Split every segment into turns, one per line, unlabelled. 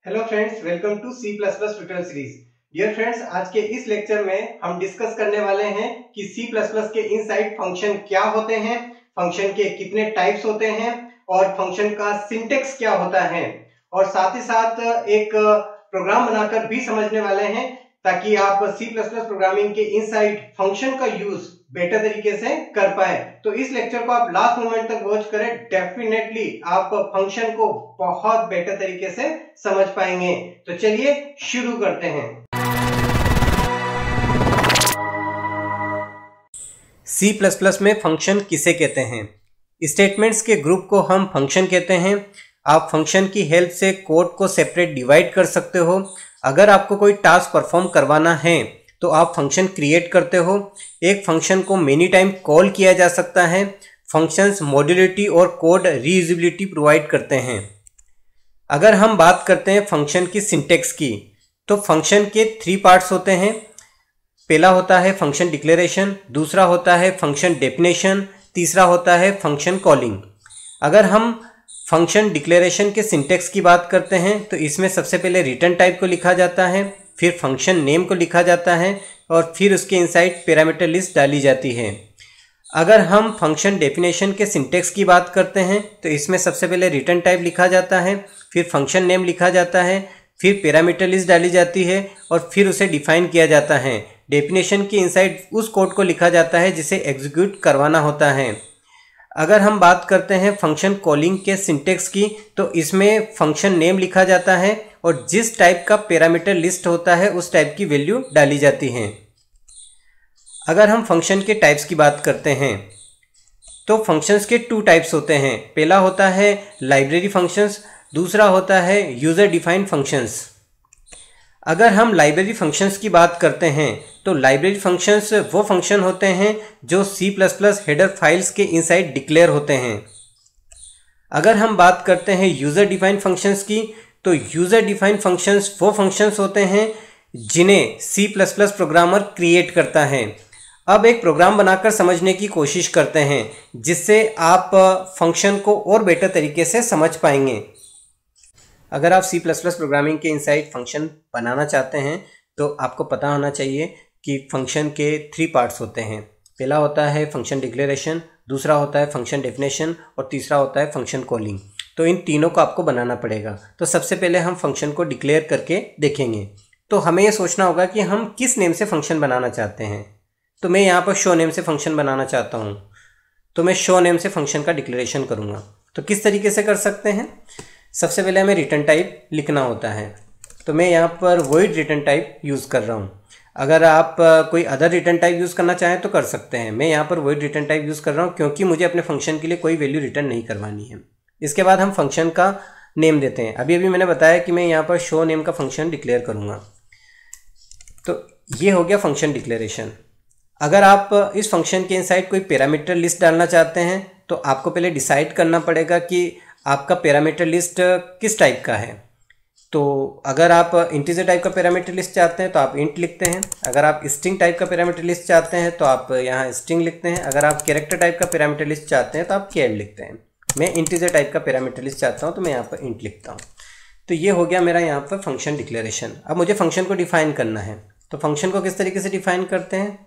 Hello friends, welcome to C++ tutorial series. Dear friends, आज के इस लेक्चर में हम डिस्कस करने वाले हैं कि C++ के इनसाइड फंक्शन क्या होते हैं, फंक्शन के कितने टाइप्स होते हैं और फंक्शन का सिंटेक्स क्या होता है, और साथ ही साथ एक प्रोग्राम बनाकर भी समझने वाले हैं ताकि आप C++ प्रोग्रामिंग के इनसाइड फंक्शन का यूज बेटर तरीके से कर पाए। तो इस लेक्चर को आप लास्ट मोमेंट तक वॉच करें, डेफिनेटली आप फंक्शन को बहुत बेटर तरीके से समझ पाएंगे। तो चलिए शुरू करते हैं। C++ में फंक्शन किसे कहते हैं? स्टेटमेंट्स के ग्रुप को हम फंक्शन कहते हैं। आप फंक्शन की हेल्प से कोड को सेपरेट डिवाइड कर सकते हो। अगर आपको कोई टास्क परफॉर्म करवाना है तो आप फंक्शन क्रिएट करते हो। एक फंक्शन को मेनी टाइम कॉल किया जा सकता है। फंक्शंस मॉड्यूलरिटी और कोड रीयूजेबिलिटी प्रोवाइड करते हैं। अगर हम बात करते हैं फंक्शन की सिंटेक्स की, तो फंक्शन के 3 पार्ट्स होते हैं। पहला होता है फंक्शन डिक्लेरेशन, दूसरा होता है फंक्शन डेफिनेशन, तीसरा होता है फंक्शन कॉलिंग। अगर हम फंक्शन डिक्लेरेशन के सिंटेक्स की बात करते हैं तो इसमें सबसे पहले रिटर्न टाइप को लिखा जाता है, फिर फंक्शन नेम को लिखा जाता है और फिर उसके इनसाइड पैरामीटर लिस्ट डाली जाती है। अगर हम फंक्शन डेफिनेशन के सिंटेक्स की बात करते हैं तो इसमें सबसे पहले रिटर्न टाइप लिखा जाता है, फिर फंक्शन नेम लिखा जाता है, फिर पैरामीटर लिस्ट डाली जाती है और फिर उसे डिफाइन किया जाता है। डेफिनेशन के इनसाइड उस कोड को लिखा जाता है जिसे एग्जीक्यूट करवाना होता है। अगर हम बात करते हैं फंक्शन कॉलिंग के सिंटेक्स की, तो इसमें फंक्शन नेम लिखा जाता है और जिस टाइप का पैरामीटर लिस्ट होता है उस टाइप की वैल्यू डाली जाती है। अगर हम फंक्शन के टाइप्स की बात करते हैं तो फंक्शंस के 2 टाइप्स होते हैं। पहला होता है लाइब्रेरी फंक्शंस, दूसरा होता है यूजर डिफाइंड फंक्शंस। अगर हम लाइब्रेरी फंक्शंस की बात करते हैं तो लाइब्रेरी फंक्शंस वो फंक्शन होते हैं जो C++ हेडर फाइल्स के इनसाइड डिक्लेयर होते हैं। अगर हम बात करते हैं यूजर डिफाइंड फंक्शंस की, तो यूजर डिफाइंड फंक्शंस वो फंक्शंस होते हैं जिन्हें C++ प्रोग्रामर क्रिएट करता है। अब एक प्रोग्राम बनाकर समझने की कोशिश करते हैं जिससे आप फंक्शन को और बेटर तरीके से समझ पाएंगे। अगर आप C++ प्रोग्रामिंग के इनसाइड फंक्शन बनाना चाहते हैं तो आपको पता होना चाहिए कि फंक्शन के 3 पार्ट्स होते हैं। पहला होता है फंक्शन डिक्लेरेशन, दूसरा होता है फंक्शन डेफिनेशन और तीसरा होता है फंक्शन कॉलिंग। तो इन तीनों को आपको बनाना पड़ेगा। तो सबसे पहले हम फंक्शन को डिक्लेयर करके देखेंगे। तो हमें ये सोचना होगा कि हम किस नेम से फंक्शन बनाना चाहते हैं। तो मैं यहाँ पर शो नेम से फंक्शन बनाना चाहता हूँ, तो मैं शो नेम से फंक्शन का डिक्लेरेशन करूँगा। तो किस तरीके से कर सकते हैं? सबसे पहले हमें रिटर्न टाइप लिखना होता है, तो मैं यहाँ पर वॉइड रिटर्न टाइप यूज़ कर रहा हूँ। अगर आप कोई अदर रिटर्न टाइप यूज़ करना चाहें तो कर सकते हैं। मैं यहाँ पर वॉइड रिटर्न टाइप यूज़ कर रहा हूँ क्योंकि मुझे अपने फंक्शन के लिए कोई वैल्यू रिटर्न नहीं करवानी है। इसके बाद हम फंक्शन का नेम देते हैं। अभी मैंने बताया कि मैं यहाँ पर शो नेम का फंक्शन डिक्लेयर करूँगा। तो ये हो गया फंक्शन डिक्लेरेशन। अगर आप इस फंक्शन के इनसाइड कोई पैरामीटर लिस्ट डालना चाहते हैं तो आपको पहले डिसाइड करना पड़ेगा कि आपका पैरामीटर लिस्ट किस टाइप का है। तो अगर आप इंटीजर टाइप का पैरामीटर लिस्ट चाहते हैं तो आप इंट लिखते हैं। अगर आप स्ट्रिंग टाइप का पैरामीटर लिस्ट चाहते हैं तो आप यहाँ स्ट्रिंग लिखते हैं। अगर आप कैरेक्टर टाइप का पैरामीटर लिस्ट चाहते हैं तो आप कैर लिखते हैं। मैं इंटीजर टाइप का पैरामीटर लिस्ट चाहता हूँ तो मैं यहाँ पर इंट लिखता हूँ। तो ये हो गया मेरा यहाँ पर फंक्शन डिक्लेरेशन। अब मुझे फंक्शन को डिफाइन करना है। तो फंक्शन को किस तरीके से डिफाइन करते हैं,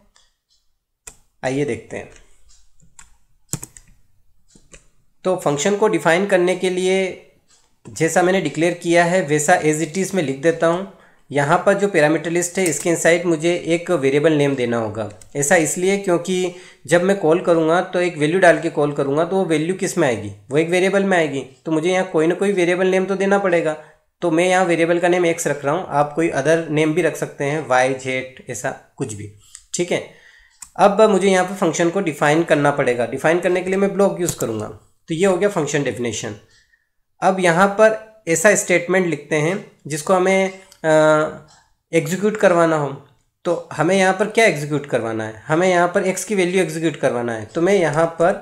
आइए देखते हैं। तो फंक्शन को डिफाइन करने के लिए जैसा मैंने डिक्लेयर किया है वैसा एज इट इज़ में लिख देता हूँ। यहाँ पर जो पैरामीटर लिस्ट है इसके इनसाइड मुझे एक वेरिएबल नेम देना होगा। ऐसा इसलिए क्योंकि जब मैं कॉल करूँगा तो एक वैल्यू डाल के कॉल करूँगा तो वो वैल्यू किस में आएगी, वो एक वेरिएबल में आएगी। तो मुझे यहाँ कोई ना कोई वेरिएबल नेम तो देना पड़ेगा। तो मैं यहाँ वेरिएबल का नेम x रख रहा हूँ। आप कोई अदर नेम भी रख सकते हैं, y, z, ऐसा कुछ भी, ठीक है। अब मुझे यहाँ पर फंक्शन को डिफाइन करना पड़ेगा। डिफाइन करने के लिए मैं ब्लॉक यूज़ करूँगा। तो ये हो गया फंक्शन डेफिनेशन। अब यहाँ पर ऐसा स्टेटमेंट लिखते हैं जिसको हमें एग्जीक्यूट करवाना हो। तो हमें यहाँ पर क्या एग्जीक्यूट करवाना है? हमें यहाँ पर x की वैल्यू एग्जीक्यूट करवाना है। तो मैं यहाँ पर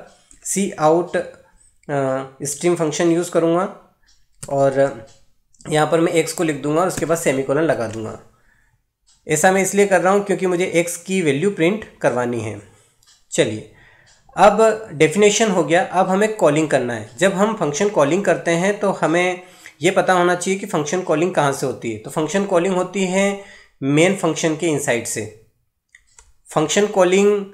cout स्ट्रीम फंक्शन यूज़ करूँगा और यहाँ पर मैं x को लिख दूँगा और उसके बाद सेमीकोलन लगा दूँगा। ऐसा मैं इसलिए कर रहा हूँ क्योंकि मुझे x की वैल्यू प्रिंट करवानी है। चलिए, अब डेफिनेशन हो गया। अब हमें कॉलिंग करना है। जब हम फंक्शन कॉलिंग करते हैं तो हमें ये पता होना चाहिए कि फंक्शन कॉलिंग कहाँ से होती है। तो फंक्शन कॉलिंग होती है मेन फंक्शन के इनसाइड से। फंक्शन कॉलिंग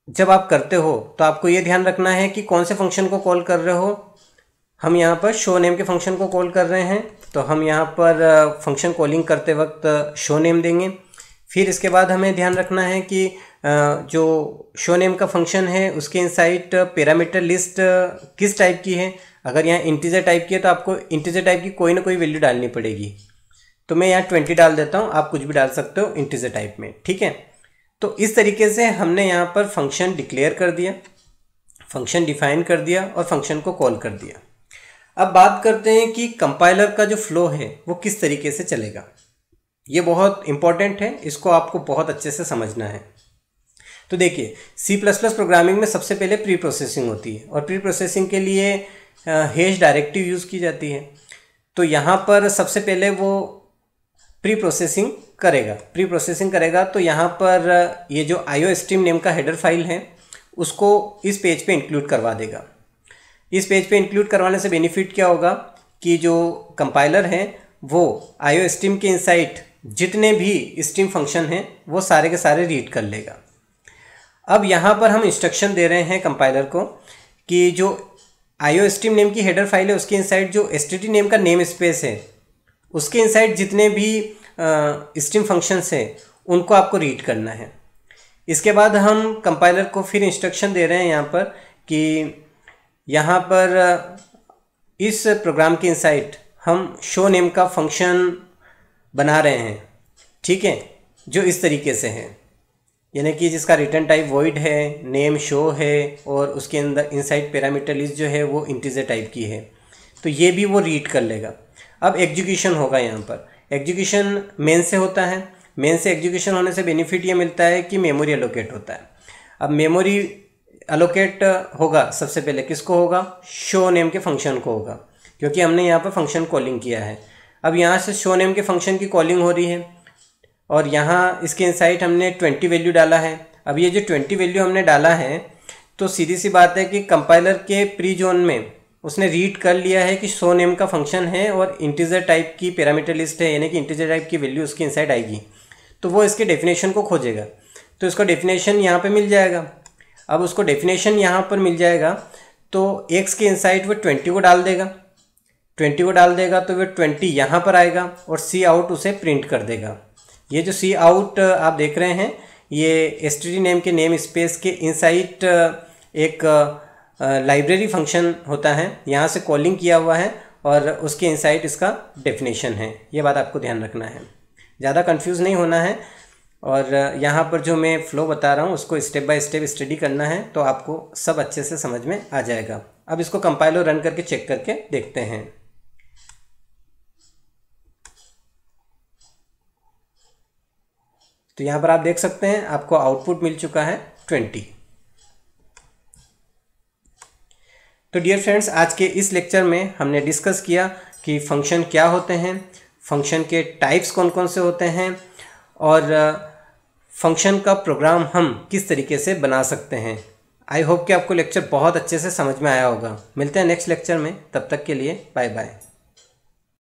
जब आप करते हो तो आपको ये ध्यान रखना है कि कौन से फंक्शन को कॉल कर रहे हो। हम यहाँ पर शो नेम के फंक्शन को कॉल कर रहे हैं, तो हम यहाँ पर फंक्शन कॉलिंग करते वक्त शो नेम देंगे। फिर इसके बाद हमें ध्यान रखना है कि जो शो नेम का फंक्शन है उसके इनसाइड पैरामीटर लिस्ट किस टाइप की है। अगर यहाँ इंटीजर टाइप की है तो आपको इंटीजर टाइप की कोई ना कोई वैल्यू डालनी पड़ेगी। तो मैं यहाँ 20 डाल देता हूँ, आप कुछ भी डाल सकते हो इंटीजर टाइप में, ठीक है। तो इस तरीके से हमने यहाँ पर फंक्शन डिक्लेयर कर दिया, फंक्शन डिफाइन कर दिया और फंक्शन को कॉल कर दिया। अब बात करते हैं कि कंपाइलर का जो फ्लो है वो किस तरीके से चलेगा। ये बहुत इंपॉर्टेंट है, इसको आपको बहुत अच्छे से समझना है। तो देखिए, C++ प्रोग्रामिंग में सबसे पहले प्री प्रोसेसिंग होती है और प्री प्रोसेसिंग के लिए हैश डायरेक्टिव यूज़ की जाती है। तो यहाँ पर सबसे पहले वो प्री प्रोसेसिंग करेगा। तो यहाँ पर ये जो IOStream नेम का हेडर फाइल है उसको इस पेज पे इंक्लूड करवा देगा। इस पेज पे इंक्लूड करवाने से बेनिफिट क्या होगा कि जो कंपाइलर है वो IOStream के इनसाइड जितने भी स्ट्रीम फंक्शन हैं वो सारे के सारे रीड कर लेगा। अब यहाँ पर हम इंस्ट्रक्शन दे रहे हैं कंपाइलर को कि जो IOStream नेम की हेडर फाइल है उसके इनसाइड जो std नेम का नेम स्पेस है उसके इनसाइड जितने भी स्ट्रीम फंक्शंस हैं उनको आपको रीड करना है। इसके बाद हम कंपाइलर को फिर इंस्ट्रक्शन दे रहे हैं यहाँ पर कि यहाँ पर इस प्रोग्राम के इनसाइड हम शो नेम का फंक्शन बना रहे हैं, ठीक है, जो इस तरीके से है, यानी कि जिसका रिटर्न टाइप वॉइड है, नेम शो है और उसके अंदर इनसाइड पैरामीटर लिस्ट जो है वो इंटीजर टाइप की है। तो ये भी वो रीड कर लेगा। अब एग्जीक्यूशन होगा, यहाँ पर एग्जीक्यूशन मेन से होता है। मेन से एग्जीक्यूशन होने से बेनिफिट ये मिलता है कि मेमोरी एलोकेट होता है। अब मेमोरी एलोकेट होगा सबसे पहले किसको होगा, शो नेम के फंक्शन को होगा, क्योंकि हमने यहाँ पर फंक्शन कॉलिंग किया है। अब यहाँ से शो नेम के फंक्शन की कॉलिंग हो रही है और यहाँ इसके इनसाइड हमने 20 वैल्यू डाला है। अब ये जो 20 वैल्यू हमने डाला है तो सीधी सी बात है कि कंपाइलर के प्री जोन में उसने रीड कर लिया है कि शो नेम का फंक्शन है और इंटीजर टाइप की पैरामीटर लिस्ट है, यानी कि इंटीजर टाइप की वैल्यू उसके इनसाइड आएगी। तो वो इसके डेफिनेशन को खोजेगा, तो इसका डेफिनेशन यहाँ पे मिल जाएगा। अब उसको डेफिनेशन यहाँ पर मिल जाएगा तो x के इनसाइड वो 20 को डाल देगा। 20 को डाल देगा तो वो 20 यहाँ पर आएगा और सी आउट उसे प्रिंट कर देगा। ये जो सी आउट आप देख रहे हैं ये std नेम के नेम स्पेस के इनसाइड एक लाइब्रेरी फंक्शन होता है, यहाँ से कॉलिंग किया हुआ है और उसके इनसाइड इसका डेफिनेशन है। ये बात आपको ध्यान रखना है, ज़्यादा कंफ्यूज नहीं होना है। और यहाँ पर जो मैं फ़्लो बता रहा हूँ उसको स्टेप बाय स्टेप स्टडी करना है तो आपको सब अच्छे से समझ में आ जाएगा। अब इसको कंपाइलर रन करके चेक करके देखते हैं। तो यहाँ पर आप देख सकते हैं आपको आउटपुट मिल चुका है 20। तो डियर फ्रेंड्स, आज के इस लेक्चर में हमने डिस्कस किया कि फंक्शन क्या होते हैं, फंक्शन के टाइप्स कौन कौन से होते हैं और फंक्शन का प्रोग्राम हम किस तरीके से बना सकते हैं। आई होप कि आपको लेक्चर बहुत अच्छे से समझ में आया होगा। मिलते हैं नेक्स्ट लेक्चर में, तब तक के लिए बाय बाय।